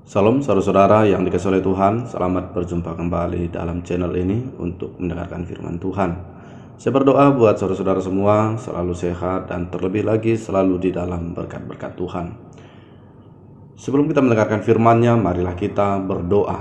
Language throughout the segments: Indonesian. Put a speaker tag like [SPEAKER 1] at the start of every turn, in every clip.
[SPEAKER 1] Salam saudara-saudara yang dikasihi oleh Tuhan, selamat berjumpa kembali dalam channel ini untuk mendengarkan firman Tuhan. Saya berdoa buat saudara-saudara semua selalu sehat dan terlebih lagi selalu di dalam berkat-berkat Tuhan. Sebelum kita mendengarkan firman-Nya, marilah kita berdoa.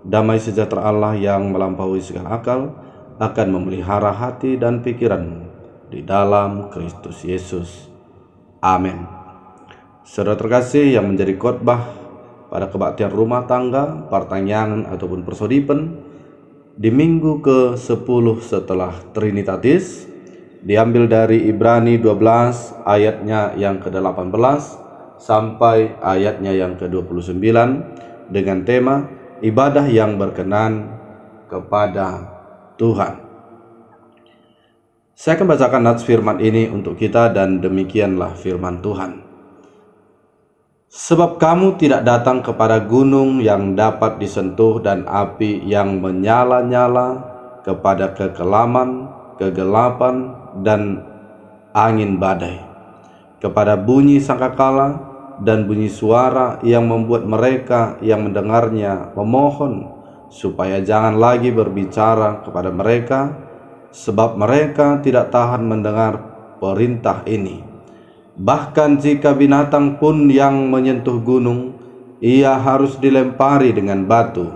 [SPEAKER 1] Damai sejahtera Allah yang melampaui segala akal akan memelihara hati dan pikiranmu di dalam Kristus Yesus. Amin. Saudara terkasih, yang menjadi khotbah pada kebaktian rumah tangga, pertanyaan ataupun persodipen di minggu ke-10 setelah Trinitatis diambil dari Ibrani 12 ayatnya yang ke-18 sampai ayatnya yang ke-29 dengan tema ibadah yang berkenan kepada Tuhan. Saya akan bacakan nats firman ini untuk kita dan demikianlah firman Tuhan. Sebab kamu tidak datang kepada gunung yang dapat disentuh dan api yang menyala-nyala, kepada kekelaman, kegelapan, dan angin badai, kepada bunyi sangkakala dan bunyi suara yang membuat mereka yang mendengarnya memohon supaya jangan lagi berbicara kepada mereka, sebab mereka tidak tahan mendengar perintah ini. Bahkan jika binatang pun yang menyentuh gunung, ia harus dilempari dengan batu.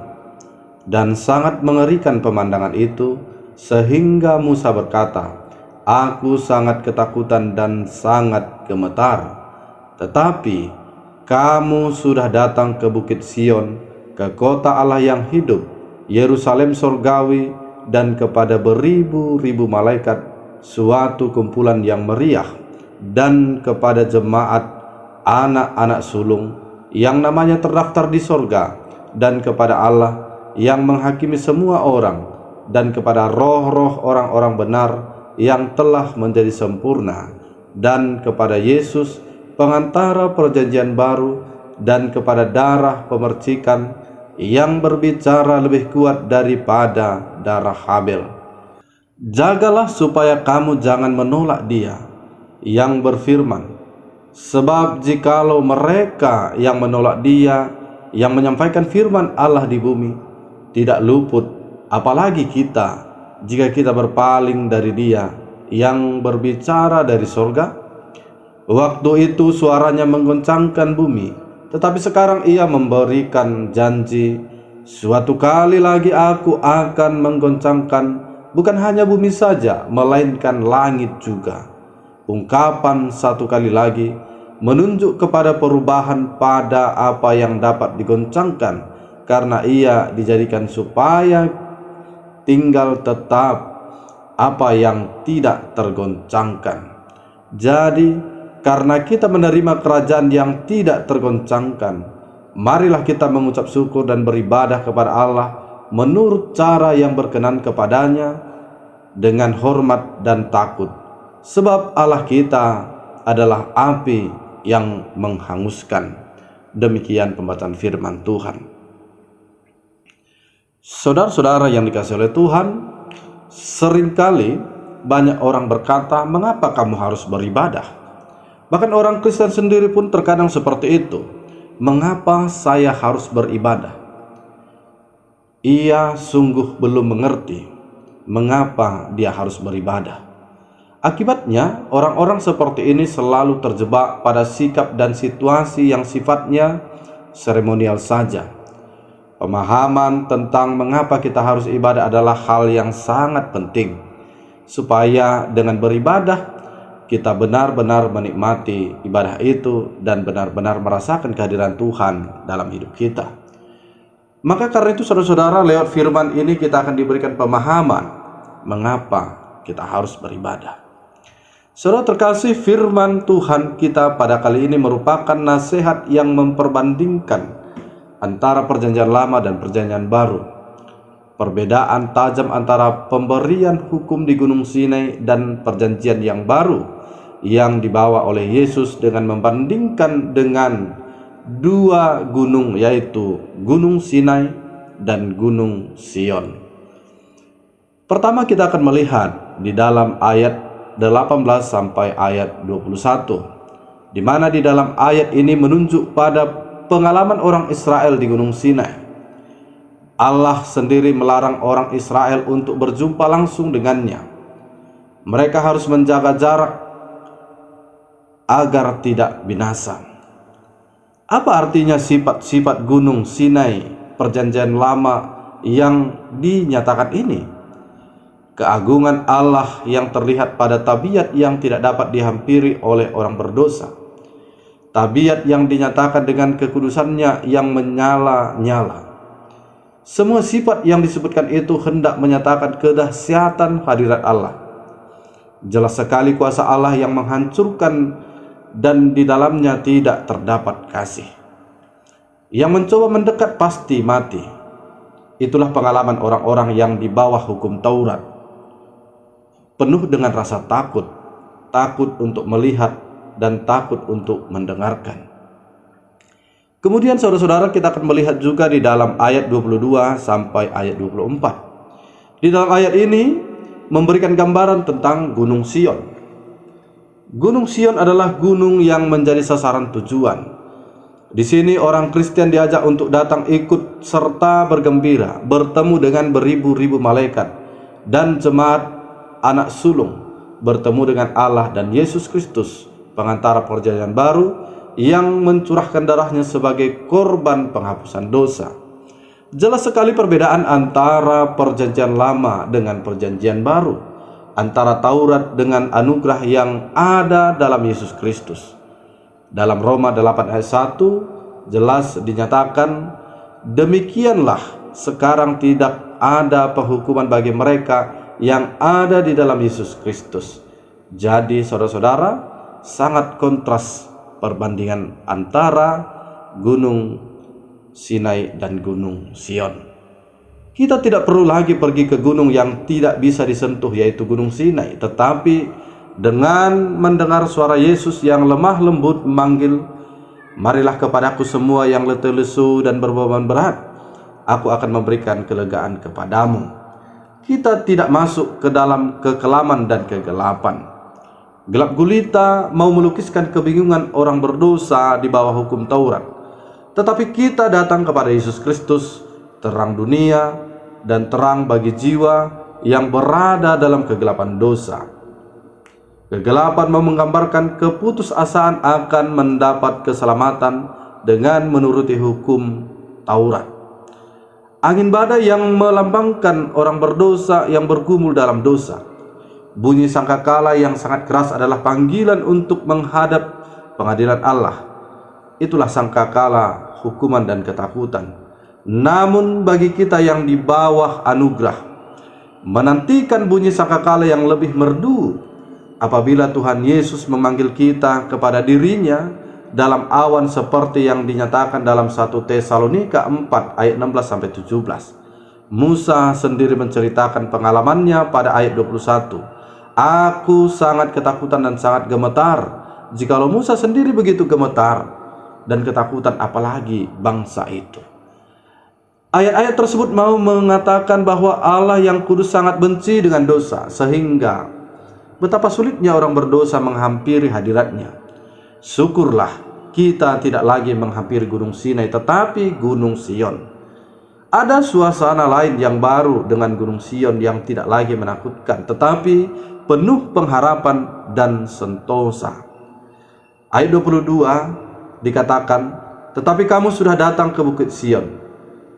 [SPEAKER 1] Dan sangat mengerikan pemandangan itu, sehingga Musa berkata, "Aku sangat ketakutan dan sangat gemetar." Tetapi kamu sudah datang ke Bukit Sion, ke kota Allah yang hidup, Yerusalem sorgawi, dan kepada beribu-ribu malaikat, suatu kumpulan yang meriah, dan kepada jemaat anak-anak sulung yang namanya terdaftar di sorga, dan kepada Allah yang menghakimi semua orang, dan kepada roh-roh orang-orang benar yang telah menjadi sempurna, dan kepada Yesus pengantara perjanjian baru, dan kepada darah pemercikan yang berbicara lebih kuat daripada darah Habel. Jagalah supaya kamu jangan menolak Dia yang berfirman, sebab jikalau mereka yang menolak Dia yang menyampaikan firman Allah di bumi tidak luput, apalagi kita jika kita berpaling dari Dia yang berbicara dari sorga. Waktu itu suaranya menggoncangkan bumi, tetapi sekarang Ia memberikan janji, suatu kali lagi Aku akan menggoncangkan bukan hanya bumi saja, melainkan langit juga. Ungkapan satu kali lagi menunjuk kepada perubahan pada apa yang dapat digoncangkan, karena ia dijadikan supaya tinggal tetap apa yang tidak tergoncangkan. Jadi karena kita menerima kerajaan yang tidak tergoncangkan, marilah kita mengucap syukur dan beribadah kepada Allah menurut cara yang berkenan kepadanya dengan hormat dan takut. Sebab Allah kita adalah api yang menghanguskan. Demikian pembacaan firman Tuhan. Saudara-saudara yang dikasihi oleh Tuhan, seringkali banyak orang berkata, "Mengapa kamu harus beribadah?" Bahkan orang Kristen sendiri pun terkadang seperti itu. "Mengapa saya harus beribadah?" Ia sungguh belum mengerti mengapa dia harus beribadah. Akibatnya, orang-orang seperti ini selalu terjebak pada sikap dan situasi yang sifatnya seremonial saja. Pemahaman tentang mengapa kita harus ibadah adalah hal yang sangat penting, supaya dengan beribadah kita benar-benar menikmati ibadah itu dan benar-benar merasakan kehadiran Tuhan dalam hidup kita. Maka karena itu saudara-saudara, lewat firman ini kita akan diberikan pemahaman mengapa kita harus beribadah. Saudara terkasih, firman Tuhan kita pada kali ini merupakan nasihat yang memperbandingkan antara perjanjian lama dan perjanjian baru. Perbedaan tajam antara pemberian hukum di Gunung Sinai dan perjanjian yang baru yang dibawa oleh Yesus dengan membandingkan dengan dua gunung, yaitu Gunung Sinai dan Gunung Sion. Pertama kita akan melihat di dalam ayat 18 sampai ayat 21, di mana di dalam ayat ini menunjuk pada pengalaman orang Israel di Gunung Sinai. Allah sendiri melarang orang Israel untuk berjumpa langsung dengannya. Mereka harus menjaga jarak agar tidak binasa. Apa artinya sifat-sifat Gunung Sinai Perjanjian Lama yang dinyatakan ini? Keagungan Allah yang terlihat pada tabiat yang tidak dapat dihampiri oleh orang berdosa. Tabiat yang dinyatakan dengan kekudusannya yang menyala-nyala. Semua sifat yang disebutkan itu hendak menyatakan kedahsyatan hadirat Allah. Jelas sekali kuasa Allah yang menghancurkan dan di dalamnya tidak terdapat kasih. Yang mencoba mendekat pasti mati. Itulah pengalaman orang-orang yang di bawah hukum Taurat. Penuh dengan rasa takut, takut untuk melihat dan takut untuk mendengarkan. Kemudian saudara-saudara, kita akan melihat juga di dalam ayat 22 sampai ayat 24. Di dalam ayat ini memberikan gambaran tentang Gunung Sion. Gunung Sion adalah gunung yang menjadi sasaran tujuan. Di sini orang Kristen diajak untuk datang ikut serta bergembira, bertemu dengan beribu-ribu malaikat dan jemaat anak sulung, bertemu dengan Allah dan Yesus Kristus, pengantara perjanjian baru yang mencurahkan darahnya sebagai korban penghapusan dosa. Jelas sekali perbedaan antara perjanjian lama dengan perjanjian baru, antara Taurat dengan anugerah yang ada dalam Yesus Kristus. Dalam Roma 8 ayat 1 jelas dinyatakan, demikianlah sekarang tidak ada penghukuman bagi mereka yang ada di dalam Yesus Kristus. Jadi saudara-saudara, sangat kontras perbandingan antara Gunung Sinai dan Gunung Sion. Kita tidak perlu lagi pergi ke gunung yang tidak bisa disentuh, yaitu Gunung Sinai, tetapi dengan mendengar suara Yesus yang lemah lembut memanggil, marilah kepadaku semua yang letih lesu dan berbeban berat, aku akan memberikan kelegaan kepadamu. Kita tidak masuk ke dalam kekelaman dan kegelapan. Gelap gulita mau melukiskan kebingungan orang berdosa di bawah hukum Taurat. Tetapi kita datang kepada Yesus Kristus, terang dunia dan terang bagi jiwa yang berada dalam kegelapan dosa. Kegelapan mau menggambarkan keputusasaan akan mendapat keselamatan dengan menuruti hukum Taurat. Angin badai yang melambangkan orang berdosa yang bergumul dalam dosa. Bunyi sangkakala yang sangat keras adalah panggilan untuk menghadap pengadilan Allah. Itulah sangkakala hukuman dan ketakutan. Namun bagi kita yang di bawah anugerah, menantikan bunyi sangkakala yang lebih merdu apabila Tuhan Yesus memanggil kita kepada dirinya dalam awan seperti yang dinyatakan dalam 1 Tesalonika 4 ayat 16-17. Musa sendiri menceritakan pengalamannya pada ayat 21. Aku sangat ketakutan dan sangat gemetar. Jikalau Musa sendiri begitu gemetar dan ketakutan, apalagi bangsa itu. Ayat-ayat tersebut mau mengatakan bahwa Allah yang kudus sangat benci dengan dosa, sehingga betapa sulitnya orang berdosa menghampiri hadiratnya. Syukurlah kita tidak lagi menghampiri Gunung Sinai, tetapi Gunung Sion. Ada suasana lain yang baru dengan Gunung Sion yang tidak lagi menakutkan, tetapi penuh pengharapan dan sentosa. Ayat 22 dikatakan, tetapi kamu sudah datang ke Bukit Sion,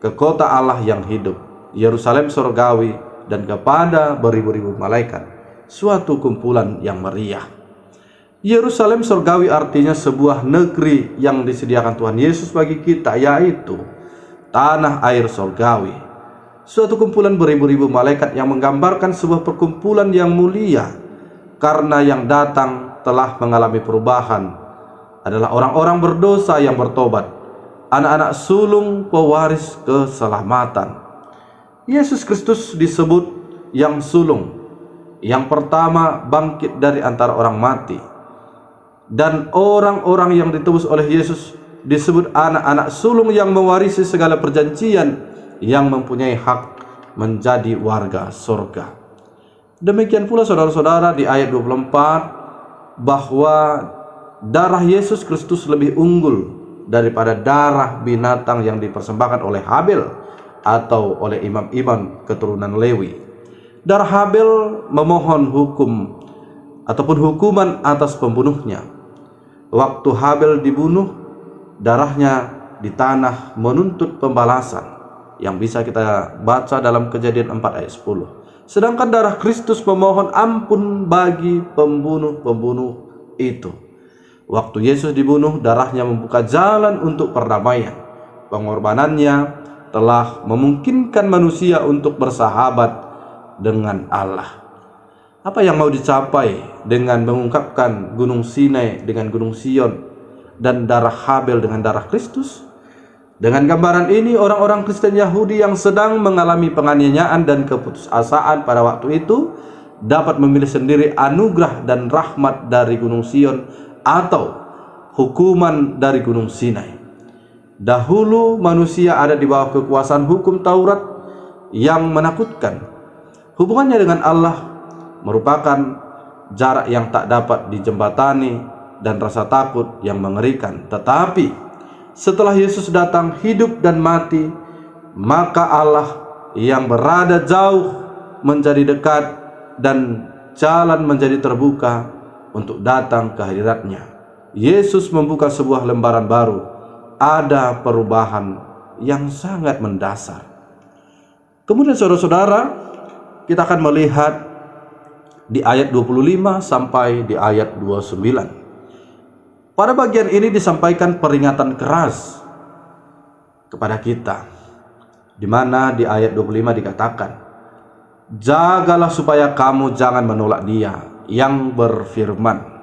[SPEAKER 1] ke kota Allah yang hidup, Yerusalem surgawi, dan kepada beribu-ribu malaikat, suatu kumpulan yang meriah. Yerusalem surgawi artinya sebuah negeri yang disediakan Tuhan Yesus bagi kita, yaitu tanah air surgawi. Suatu kumpulan beribu-ribu malaikat yang menggambarkan sebuah perkumpulan yang mulia, karena yang datang telah mengalami perubahan adalah orang-orang berdosa yang bertobat, anak-anak sulung pewaris keselamatan. Yesus Kristus disebut yang sulung, yang pertama bangkit dari antara orang mati. Dan orang-orang yang ditebus oleh Yesus disebut anak-anak sulung yang mewarisi segala perjanjian, yang mempunyai hak menjadi warga surga. Demikian pula saudara-saudara di ayat 24, bahwa darah Yesus Kristus lebih unggul daripada darah binatang yang dipersembahkan oleh Habel atau oleh imam-imam keturunan Lewi. Darah Habel memohon hukum ataupun hukuman atas pembunuhnya. Waktu Habel dibunuh, darahnya di tanah menuntut pembalasan, yang bisa kita baca dalam Kejadian 4 ayat 10. Sedangkan darah Kristus memohon ampun bagi pembunuh-pembunuh itu. Waktu Yesus dibunuh, darahnya membuka jalan untuk perdamaian. Pengorbanannya telah memungkinkan manusia untuk bersahabat dengan Allah. Apa yang mau dicapai dengan mengungkapkan Gunung Sinai dengan Gunung Sion dan darah Habel dengan darah Kristus? Dengan gambaran ini, orang-orang Kristen Yahudi yang sedang mengalami penganiayaan dan keputusasaan pada waktu itu dapat memilih sendiri anugerah dan rahmat dari Gunung Sion atau hukuman dari Gunung Sinai. Dahulu manusia ada di bawah kekuasaan hukum Taurat yang menakutkan. Hubungannya dengan Allah merupakan jarak yang tak dapat dijembatani dan rasa takut yang mengerikan. Tetapi setelah Yesus datang, hidup dan mati, maka Allah yang berada jauh menjadi dekat dan jalan menjadi terbuka untuk datang ke hadirat-Nya. Yesus membuka sebuah lembaran baru. Ada perubahan yang sangat mendasar. Kemudian saudara-saudara, kita akan melihat di ayat 25 sampai di ayat 29. Pada bagian ini disampaikan peringatan keras kepada kita, di mana di ayat 25 dikatakan, "Jagalah supaya kamu jangan menolak Dia yang berfirman."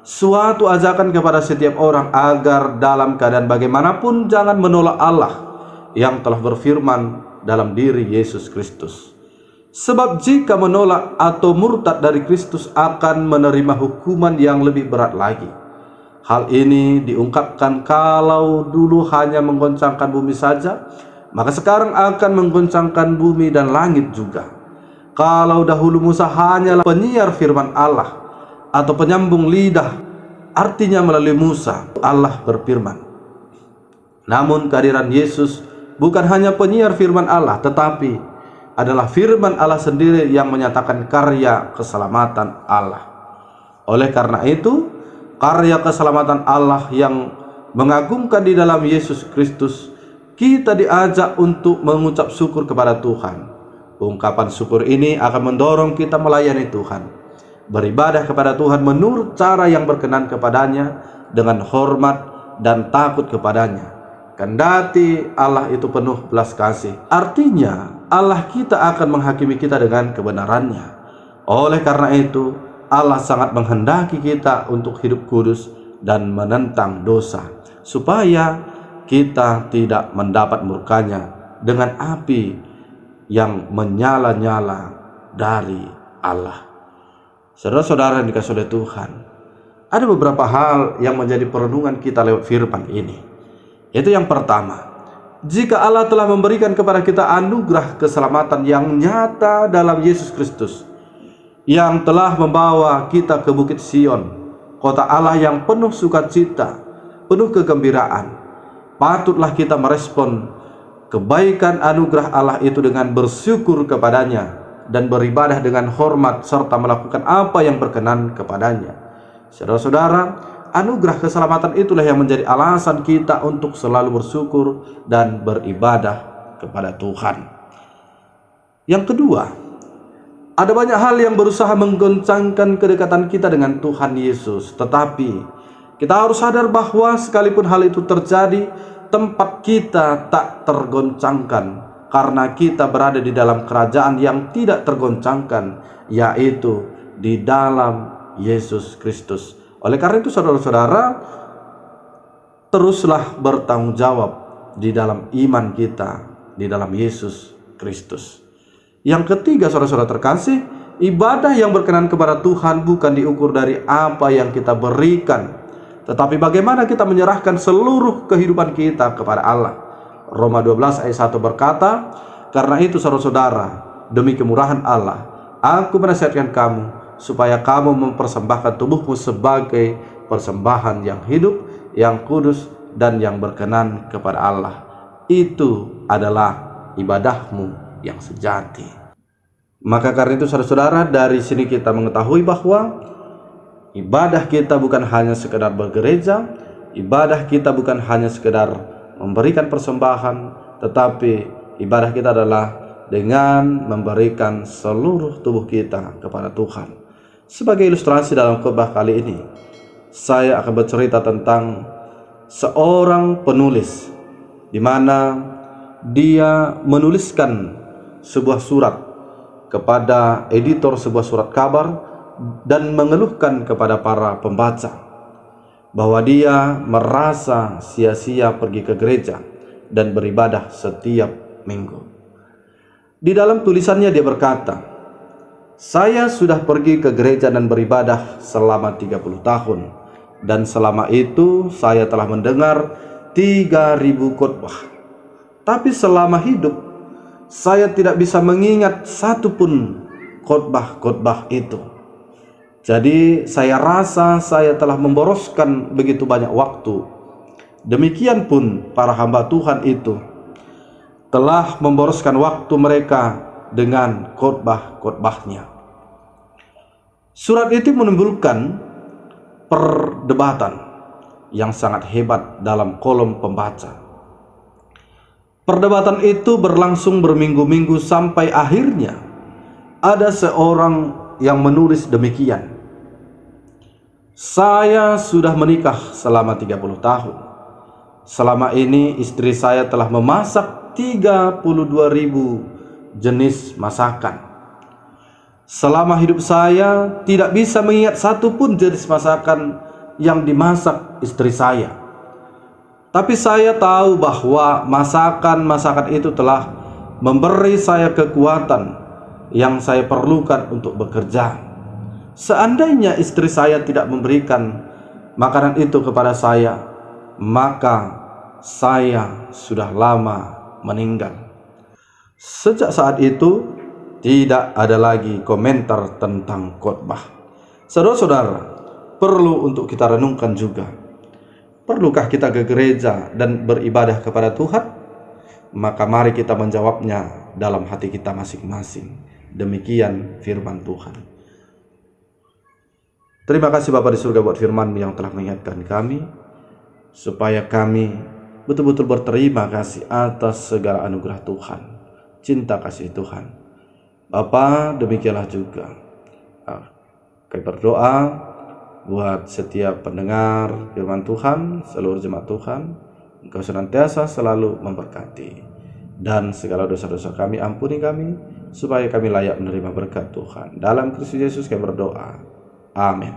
[SPEAKER 1] Suatu ajakan kepada setiap orang agar dalam keadaan bagaimanapun jangan menolak Allah yang telah berfirman dalam diri Yesus Kristus. Sebab jika menolak atau murtad dari Kristus akan menerima hukuman yang lebih berat lagi. Hal ini diungkapkan kalau dulu hanya menggoncangkan bumi saja, maka sekarang akan menggoncangkan bumi dan langit juga. Kalau dahulu Musa hanyalah penyiar firman Allah atau penyambung lidah, artinya melalui Musa Allah berfirman. Namun kehadiran Yesus bukan hanya penyiar firman Allah, tetapi adalah firman Allah sendiri yang menyatakan karya keselamatan Allah. Oleh karena itu, karya keselamatan Allah yang mengagumkan di dalam Yesus Kristus, kita diajak untuk mengucap syukur kepada Tuhan. Ungkapan syukur ini akan mendorong kita melayani Tuhan, beribadah kepada Tuhan menurut cara yang berkenan kepadanya, dengan hormat dan takut kepadanya. Kendati Allah itu penuh belas kasih, artinya Allah kita akan menghakimi kita dengan kebenarannya. Oleh karena itu, Allah sangat menghendaki kita untuk hidup kudus dan menentang dosa, supaya kita tidak mendapat murkanya dengan api yang menyala-nyala dari Allah. Saudara-saudara yang dikasihi oleh Tuhan, ada beberapa hal yang menjadi perenungan kita lewat firman ini. Itu yang pertama, jika Allah telah memberikan kepada kita anugerah keselamatan yang nyata dalam Yesus Kristus, yang telah membawa kita ke Bukit Sion, kota Allah yang penuh sukacita, penuh kegembiraan, patutlah kita merespon kebaikan anugerah Allah itu dengan bersyukur kepadanya dan beribadah dengan hormat serta melakukan apa yang berkenan kepadanya. Saudara-saudara, anugerah keselamatan itulah yang menjadi alasan kita untuk selalu bersyukur dan beribadah kepada Tuhan. Yang kedua, ada banyak hal yang berusaha menggoncangkan kedekatan kita dengan Tuhan Yesus. Tetapi kita harus sadar bahwa sekalipun hal itu terjadi, tempat kita tak tergoncangkan, karena kita berada di dalam kerajaan yang tidak tergoncangkan, yaitu di dalam Yesus Kristus. Oleh karena itu saudara-saudara, teruslah bertanggung jawab di dalam iman kita di dalam Yesus Kristus. Yang ketiga, saudara-saudara terkasih, ibadah yang berkenan kepada Tuhan bukan diukur dari apa yang kita berikan, tetapi bagaimana kita menyerahkan seluruh kehidupan kita kepada Allah. Roma 12 ayat 1 berkata, "Karena itu saudara-saudara, demi kemurahan Allah, aku menasihatkan kamu supaya kamu mempersembahkan tubuhmu sebagai persembahan yang hidup, yang kudus, dan yang berkenan kepada Allah. Itu adalah ibadahmu yang sejati. Maka karena itu saudara-saudara, dari sini kita mengetahui bahwa ibadah kita bukan hanya sekedar bergereja, ibadah kita bukan hanya sekedar memberikan persembahan, tetapi ibadah kita adalah dengan memberikan seluruh tubuh kita kepada Tuhan. Sebagai ilustrasi dalam khotbah kali ini, saya akan bercerita tentang seorang penulis di mana dia menuliskan sebuah surat kepada editor sebuah surat kabar dan mengeluhkan kepada para pembaca bahwa dia merasa sia-sia pergi ke gereja dan beribadah setiap minggu. Di dalam tulisannya dia berkata, "Saya sudah pergi ke gereja dan beribadah selama 30 tahun, dan selama itu saya telah mendengar 3.000 khotbah. Tapi selama hidup saya tidak bisa mengingat satu pun khotbah-khotbah itu. Jadi saya rasa saya telah memboroskan begitu banyak waktu. Demikian pun para hamba Tuhan itu telah memboroskan waktu mereka dengan khotbah-khotbahnya." Surat itu menimbulkan perdebatan yang sangat hebat dalam kolom pembaca. Perdebatan itu berlangsung berminggu-minggu sampai akhirnya ada seorang yang menulis demikian. "Saya sudah menikah selama 30 tahun. Selama ini istri saya telah memasak 32.000 jenis masakan. Selama hidup saya tidak bisa mengingat satu pun jenis masakan yang dimasak istri saya. Tapi saya tahu bahwa masakan-masakan itu telah memberi saya kekuatan yang saya perlukan untuk bekerja. Seandainya istri saya tidak memberikan makanan itu kepada saya, maka saya sudah lama meninggal." Sejak saat itu tidak ada lagi komentar tentang khotbah. Saudara-saudara, perlu untuk kita renungkan juga. Perlukah kita ke gereja dan beribadah kepada Tuhan? Maka mari kita menjawabnya dalam hati kita masing-masing. Demikian firman Tuhan. Terima kasih Bapa di surga buat firman yang telah mengingatkan kami, supaya kami betul-betul berterima kasih atas segala anugerah Tuhan, cinta kasih Tuhan. Bapa, demikianlah juga kami berdoa buat setiap pendengar firman Tuhan, seluruh jemaat Tuhan. Engkau senantiasa selalu memberkati, dan segala dosa-dosa kami ampuni kami, supaya kami layak menerima berkat Tuhan. Dalam Kristus Yesus kami berdoa. Amin.